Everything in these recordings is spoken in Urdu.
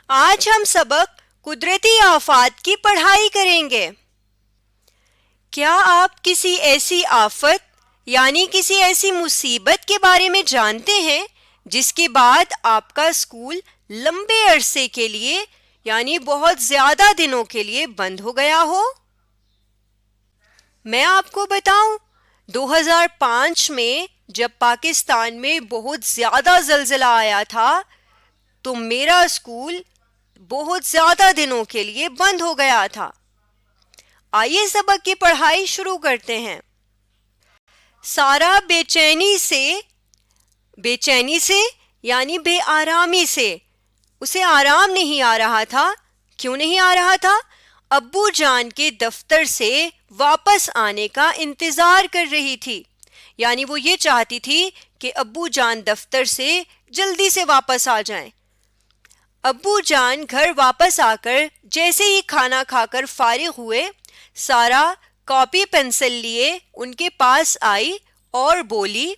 آج ہم سبق قدرتی آفات کی پڑھائی کریں گے۔ کیا آپ کسی ایسی آفت یعنی کسی ایسی مصیبت کے بارے میں جانتے ہیں جس کے بعد آپ کا اسکول لمبے عرصے کے لیے یعنی بہت زیادہ دنوں کے لیے بند ہو گیا ہو؟ میں آپ کو بتاؤں، 2005 میں جب پاکستان میں بہت زیادہ زلزلہ آیا تھا تو میرا اسکول بہت زیادہ دنوں کے لیے بند ہو گیا تھا۔ آئیے سبق کی پڑھائی شروع کرتے ہیں۔ سارا بے چینی سے یعنی بے آرامی سے، اسے آرام نہیں آ رہا تھا۔ کیوں نہیں آ رہا تھا؟ ابو جان کے دفتر سے واپس آنے کا انتظار کر رہی تھی، یعنی وہ یہ چاہتی تھی کہ ابو جان دفتر سے جلدی سے واپس آ جائیں۔ ابو جان گھر واپس آ کر جیسے ہی کھانا کھا کر فارغ ہوئے، سارا کاپی پنسل لیے ان کے پاس آئی اور بولی،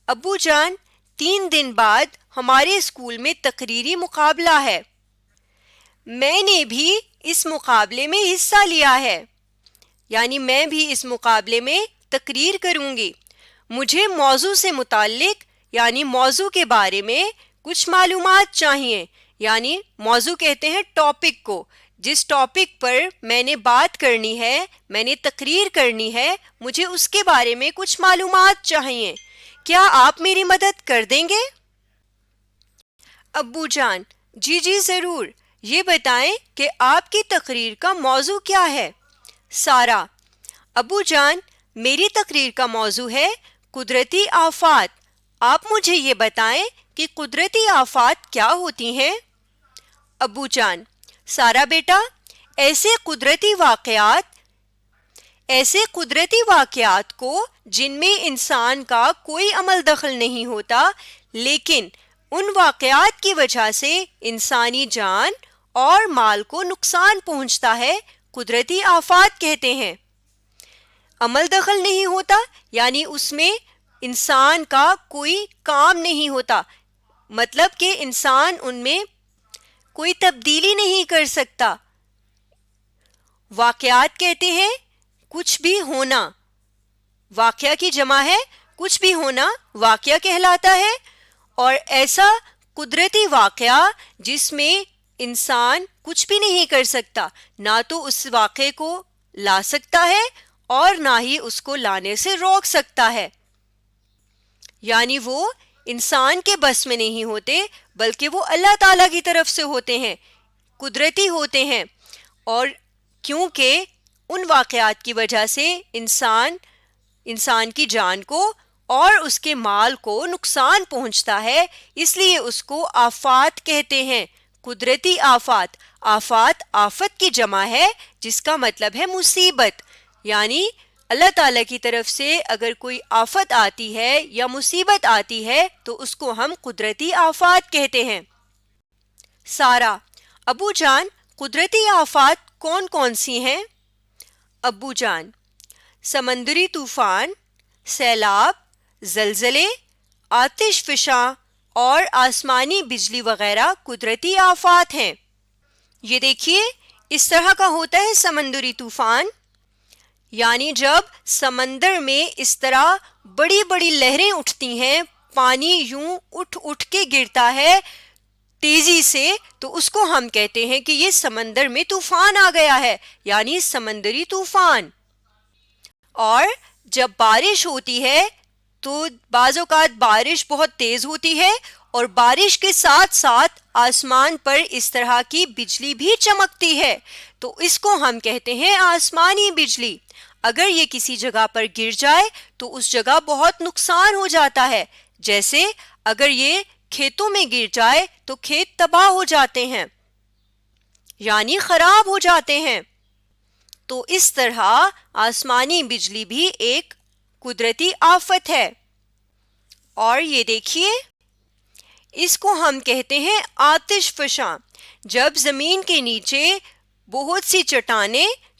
ابو جان 3 دن بعد ہمارے اسکول میں تقریری مقابلہ ہے۔ میں نے بھی اس مقابلے میں حصہ لیا ہے، یعنی میں بھی اس مقابلے میں تقریر کروں گی۔ مجھے موضوع سے متعلق یعنی موضوع کے بارے میں کچھ معلومات چاہیے، یعنی موضوع کہتے ہیں ٹاپک کو، جس ٹاپک پر میں نے بات کرنی ہے، میں نے تقریر کرنی ہے، مجھے اس کے بارے میں کچھ معلومات چاہیے۔ کیا آپ میری مدد کر دیں گے؟ ابو جان: جی ضرور، یہ بتائیں کہ آپ کی تقریر کا موضوع کیا ہے؟ سارا: ابو جان، میری تقریر کا موضوع ہے قدرتی آفات۔ آپ مجھے یہ بتائیں کہ قدرتی آفات کیا ہوتی ہیں؟ ابو جان: سارا بیٹا، ایسے قدرتی واقعات کو جن میں انسان کا کوئی عمل دخل نہیں ہوتا لیکن ان واقعات کی وجہ سے انسانی جان اور مال کو نقصان پہنچتا ہے، قدرتی آفات کہتے ہیں۔ عمل دخل نہیں ہوتا یعنی اس میں انسان کا کوئی کام نہیں ہوتا، مطلب کہ انسان ان میں کوئی تبدیلی نہیں کر سکتا۔ واقعات کہتے ہیں کچھ بھی ہونا، واقعہ کی جمع ہے، کچھ بھی ہونا واقعہ کہلاتا ہے۔ اور ایسا قدرتی واقعہ جس میں انسان کچھ بھی نہیں کر سکتا، نہ تو اس واقعے کو لا سکتا ہے اور نہ ہی اس کو لانے سے روک سکتا ہے، یعنی وہ انسان کے بس میں نہیں ہوتے بلکہ وہ اللہ تعالیٰ کی طرف سے ہوتے ہیں، قدرتی ہوتے ہیں۔ اور کیونکہ ان واقعات کی وجہ سے انسان کی جان کو اور اس کے مال کو نقصان پہنچتا ہے، اس لیے اس کو آفات کہتے ہیں، قدرتی آفات۔ آفت کی جمع ہے جس کا مطلب ہے مصیبت، یعنی اللہ تعالیٰ کی طرف سے اگر کوئی آفت آتی ہے یا مصیبت آتی ہے تو اس کو ہم قدرتی آفات کہتے ہیں۔ سارا: ابو جان، قدرتی آفات کون کون سی ہیں؟ ابو جان: سمندری طوفان، سیلاب، زلزلے، آتش فشاں اور آسمانی بجلی وغیرہ قدرتی آفات ہیں۔ یہ دیکھیے، اس طرح کا ہوتا ہے سمندری طوفان، یعنی جب سمندر میں اس طرح بڑی بڑی لہریں اٹھتی ہیں، پانی یوں اٹھ کے گرتا ہے تیزی سے، تو اس کو ہم کہتے ہیں کہ یہ سمندر میں طوفان آ گیا ہے، یعنی سمندری طوفان۔ اور جب بارش ہوتی ہے تو بعض اوقات بارش بہت تیز ہوتی ہے اور بارش کے ساتھ ساتھ آسمان پر اس طرح کی بجلی بھی چمکتی ہے، تو اس کو ہم کہتے ہیں آسمانی بجلی۔ اگر یہ کسی جگہ پر گر جائے تو اس جگہ بہت نقصان ہو جاتا ہے، جیسے اگر یہ کھیتوں میں گر جائے تو کھیت تباہ ہو جاتے ہیں، یعنی خراب ہو جاتے ہیں۔ تو اس طرح آسمانی بجلی بھی ایک قدرتی آفت ہے۔ اور یہ دیکھیے، اس کو ہم کہتے ہیں آتش فشاں۔ جب زمین کے نیچے بہت سی چٹانیں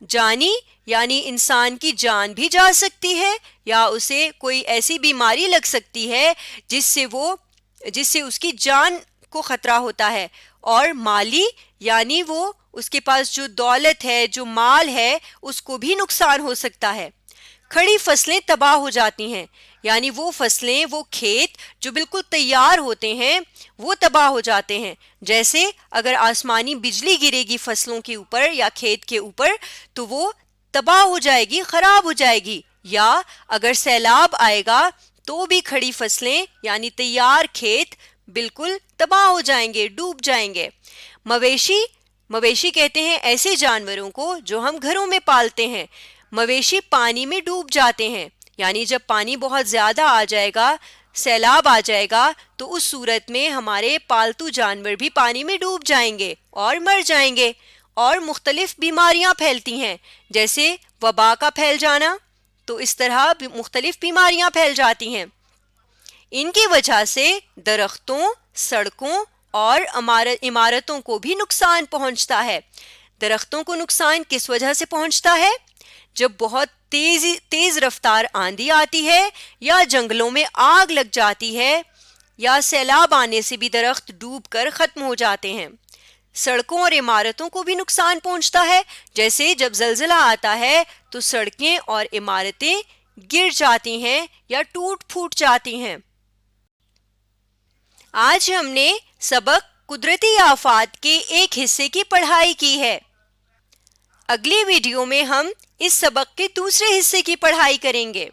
جانی یعنی انسان کی جان بھی جا سکتی ہے یا اسے کوئی ایسی بیماری لگ سکتی ہے جس سے اس کی جان کو خطرہ ہوتا ہے. اور مالی یعنی وہ اس کے پاس جو دولت ہے، جو مال ہے، اس کو بھی نقصان ہو سکتا ہے. کھڑی فصلیں تباہ ہو جاتی ہیں یعنی وہ فصلیں، وہ کھیت جو بالکل تیار ہوتے ہیں وہ تباہ ہو جاتے ہیں. جیسے اگر آسمانی بجلی گرے گی فصلوں کے اوپر یا کھیت کے اوپر تو وہ تباہ ہو جائے گی، خراب ہو جائے گی. یا اگر سیلاب آئے گا تو بھی کھڑی فصلیں یعنی تیار کھیت بالکل تباہ ہو جائیں گے، ڈوب جائیں گے. مویشی کہتے ہیں ایسے جانوروں کو جو ہم گھروں میں پالتے ہیں. مویشی پانی میں ڈوب جاتے ہیں یعنی جب پانی بہت زیادہ آ جائے گا، سیلاب آ جائے گا تو اس صورت میں ہمارے پالتو جانور بھی پانی میں ڈوب جائیں گے اور مر جائیں گے. اور مختلف بیماریاں پھیلتی ہیں جیسے وبا کا پھیل جانا، تو اس طرح مختلف بیماریاں پھیل جاتی ہیں. ان کی وجہ سے درختوں، سڑکوں اور عمارتوں کو بھی نقصان پہنچتا ہے. درختوں کو نقصان کس وجہ سے پہنچتا ہے؟ جب بہت تیز رفتار آندھی آتی ہے یا جنگلوں میں آگ لگ جاتی ہے یا سیلاب آنے سے بھی درخت ڈوب کر ختم ہو جاتے ہیں. سڑکوں اور عمارتوں کو بھی نقصان پہنچتا ہے. جیسے جب زلزلہ آتا ہے تو سڑکیں اور عمارتیں گر جاتی ہیں یا ٹوٹ پھوٹ جاتی ہیں. آج ہم نے سبق قدرتی آفات کے ایک حصے کی پڑھائی کی ہے. اگلی ویڈیو میں ہم اس سبق کے دوسرے حصے کی پڑھائی کریں گے.